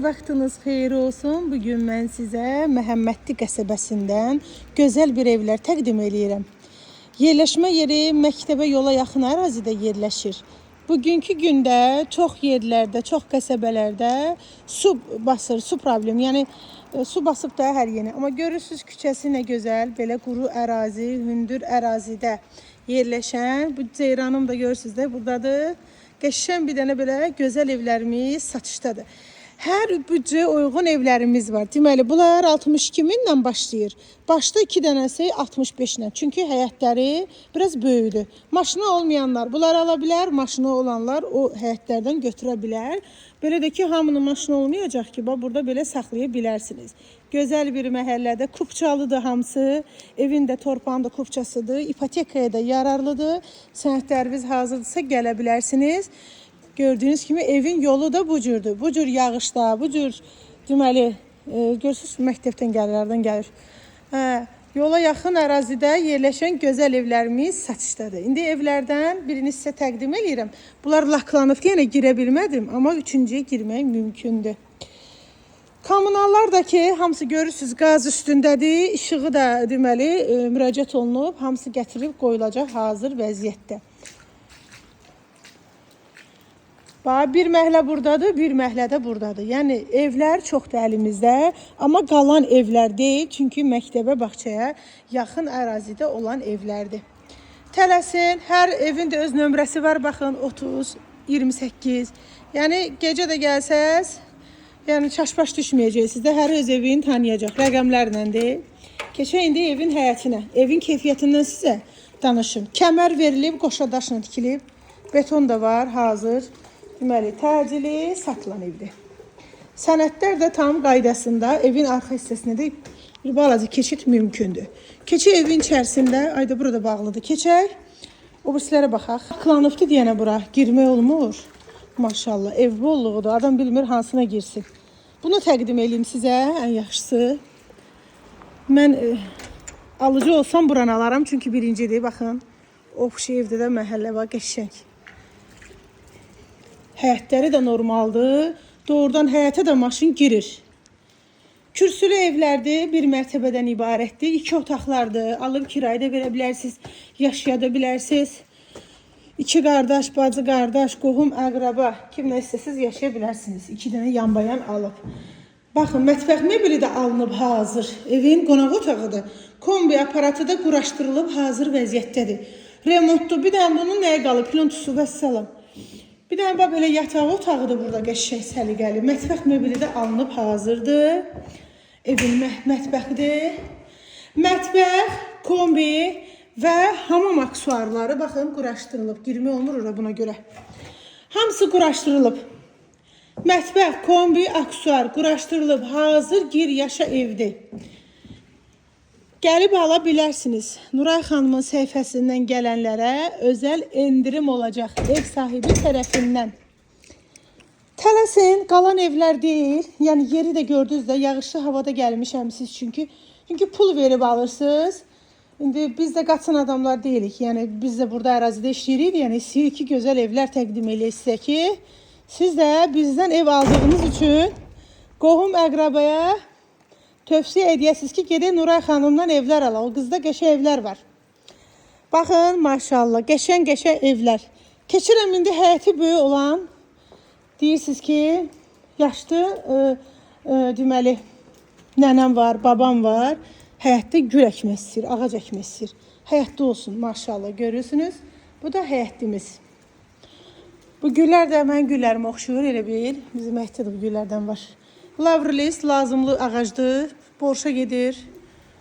Vaxtınız xeyir olsun. Bugün mən sizə Məhəmmədli qəsəbəsindən gözəl bir evlər təqdim edirəm. Yerləşmə yeri məktəbə yola yaxın ərazidə yerləşir. Bugünkü gündə çox yerlərdə, çox qəsəbələrdə su basır, su problemi. Yəni su basıb da hər yeni. Amma görürsüz küçəsi nə gözəl, belə quru ərazi, hündür ərazidə yerləşən. Bu ceyranım da görürsüz də buradadır. Qəşəng bir dənə belə gözəl evlərimiz satışdadır. Hər büdcəyə uyğun evlərimiz var. Deməli, bunlar 62 minlə başlayır. Başda 2 dənəsi 65 ilə. Çünki həyətləri biraz böyükdür. Maşını olmayanlar bunları ala bilər, maşını olanlar o həyətlərdən götürə bilər. Belə də ki, hamının maşını olmayacaq ki, burada belə saxlaya bilərsiniz. Gözəl bir məhəllədə, kupçalıdır hamısı. Evin də torpağın da kupçasıdır. İpotekaya da yararlıdır. Sənədləriniz hazırdırsa gələ bilərsiniz. Gördüğünüz kimi evin yolu da bu cürdür. Bu cür yağışda, bu cür deməli, görürsünüz məktəbdən gəlirlərdən gəlir. Yola yaxın ərazidə yerləşən gözəl evlərimiz satışdadır. İndi evlərdən birini sizə təqdim edirəm. Bunlar laklanıb, yəni girə bilmədim, amma üçüncüyə girmək mümkündür. Kommunallar da ki, hamısı görürsünüz qaz üstündədir. İşığı da deməli müraciət olunub, hamısı gətirib qoyulacaq hazır vəziyyətdə. Bir məhlə buradadır, bir məhlə də buradadır. Yəni evlər çoxdur əlimizdə, amma qalan evlər deyil, çünki məktəbə, bağçaya yaxın ərazidə olan evlərdir. Tələsin, hər evin də öz nömrəsi var, baxın 30, 28. Yəni gecə də gəlsəz, yəni çaşbaş düşməyəcəksiniz də, hər öz evini tanıyacaq, rəqəmlərləndir. Keçək indi evin həyətinə, evin keyfiyyətindən sizə danışım. Kəmər verilib, qoşa daşla tikilib, beton da var, hazır. Deməli, təcili satılan evdir. Sənədlər də tam qaydasında, evin arxa hissəsinə də bir balaca keçid mümkündür. Keçək evin içərisində, ayda burada bağlıdır. Keçək, o birisilərə baxaq. Klanıbdır deyənə bura, girmək olmur. Maşallah, ev bolluğudur, adam bilmir hansına girsin. Bunu təqdim edeyim sizə, ən yaxşısı. Mən alıcı olsam buranı alaram, çünki birincidir, baxın. Oxşu evdə də məhəllə var, qəşəng. Həyətləri də normaldır. Doğrudan həyətə də maşın girir. Kürsülü evlərdir, bir mərtəbədən ibarətdir. 2 otaqlardır. Alıb kirayədə verə bilərsiniz, yaşaya da bilərsiniz. 2 qardaş, bacı qardaş, qohum, əqraba, kimlə istəsiniz yaşaya bilərsiniz. 2 dənə yanbayan alıb. Baxın, mətbəx mebeli də alınıb hazır. Evin qonaq otağıdır. Kombi aparatı da quraşdırılıb hazır vəziyyətdədir. Remontdur. Bir dənə bunun nəyə qalıb? Plontusu və salam. Bir dənə belə yatağı otağıdır burada, qəşəng səliqəli. Mətbəx mebeli də alınıb hazırdır. Evin mətbəxidir. Mətbəx, kombi və hamam aksuarları baxın quraşdırılıb. Girmək olmur ora buna görə. Hamısı quraşdırılıb. Mətbəx, kombi, aksuar quraşdırılıb hazır, gir yaşa evdir. Gəlib ala bilərsiniz. Nuray xanımın səhifəsindən gələnlərə özəl endirim olacaq ev sahibi tərəfindən. Tələsin, qalan evlər deyil. Yəni yeri də gördünüz də, yağışlı havada gəlmişəm siz çünki pul verib alırsınız. İndi biz də qaçan adamlar deyilik. Yəni biz də burada ərazidə işləyirik. Yəni istəyirik ki, gözəl evlər təqdim eləyək sizə ki, siz də bizdən ev aldığınız üçün qohum əqrabaya tövsiyə edəsiniz ki, gedin Nuray xanımdan evlər ala. O qızda qəşəng evlər var. Baxın, maşallah, qəşəng evlər. Keçirəm indi həyəti böyük olan. Deyirsiniz ki, yaşlı, deməli, nənəm var, babam var. Həyətdə gül əkmək istəyir, ağac əkmək istəyir. Həyətdə olsun, maşallah, görürsünüz. Bu da həyətimiz. Bu güllər də mən güllərimi oxşuyur, elə bil. Bizim həyətdə bu güllərdən var. Lavrilis lazımlı ağacdır, borşa gedir.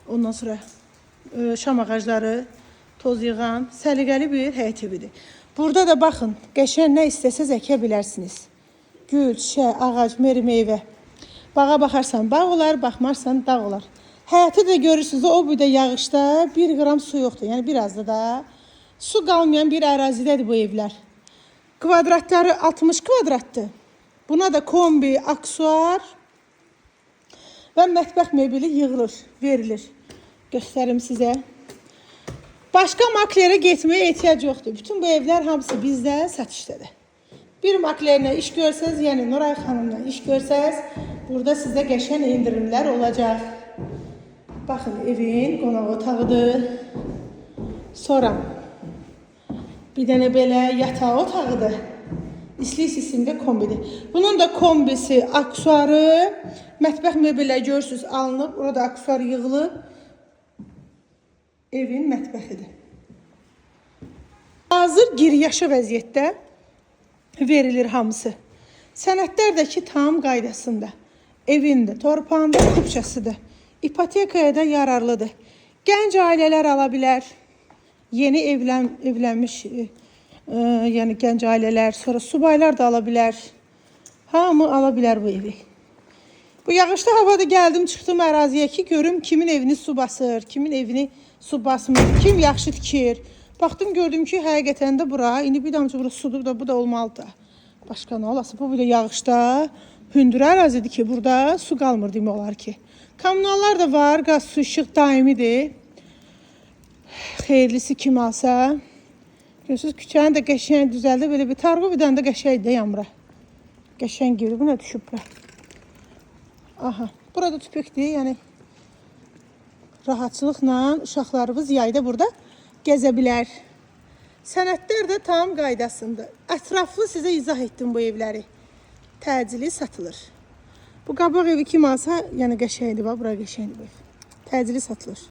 Ondan sonra şam ağacları, toz yığan, səliqəli bir həyət evidir. Burada da baxın, qəşəng nə istəsəz əkə bilərsiniz. Gül, çiçək, ağac, meyvə. Bağa baxarsan bağ olar, baxmarsan dağ olar. Həyəti də görürsünüz, o bir də yağışda 1 qram su yoxdur. Yəni biraz da su qalmayan bir ərazidədir bu evlər. Kvadratları 60 kvadratdır. Buna da kombi, aksuar və mətbəx mebeli yığılır, verilir. Göstərim sizə. Başqa maklerə getməyə ehtiyac yoxdur. Bütün bu evlər hamısı bizdə satışdadır. Bir maklerlə iş görsəz, yəni Nuray xanımla iş görsəz, burada sizə qəşəng indirimlər olacaq. Baxın, evin qonaq otağıdır. Sonra bir dənə belə yatağı otağıdır. İslik sistemdə kombidir. Bunun da kombisi, aksuarı, mətbəx möbelləri görürsünüz alınıb. Orada aksuar yığılıb. Evin mətbəxidir. Hazır giryaşı vəziyyətdə verilir hamısı. Sənədlər də ki tam qaydasında. Evində, torpağında kupçasıdır. İpotekaya da yararlıdır. Gənc ailələr ala bilər. Yeni evlənmiş yəni gənc ailələr, sonra subaylar da ala bilər. Hamı ala bilər bu evi. Bu yağışlı havada gəldim, çıxdım əraziyə ki, görüm kimin evini su basır, kimin evini su basmır, kim yaxşı tikir. Baxdım, gördüm ki, həqiqətən də bura, indi bir damcı bura sudur da, bu da olmalı da. Başqa nə olası, bu belə yağışda hündürə ərazidir ki, burada su qalmır demək olar ki. Kommunallar da var, qaz, su, işıq daimidir. Xeyirlisi kim alsa. Görürsünüz, küçəni də qəşəng düzəldi, belə bir tarğı bir dənə də qəşəng də yanmıra. Qəşəng gibi, bu nə düşüb bura? Aha, burada tüpükdür, yəni rahatçılıqla uşaqlarımız yayda burada gəzə bilər. Sənədlər də tam qaydasındır. Ətraflı sizə izah etdim bu evləri. Təcili satılır. Bu qabaq evi kim alsa, yəni qəşəngdir, bax, bura qəşəngdir bu ev. Təcili satılır.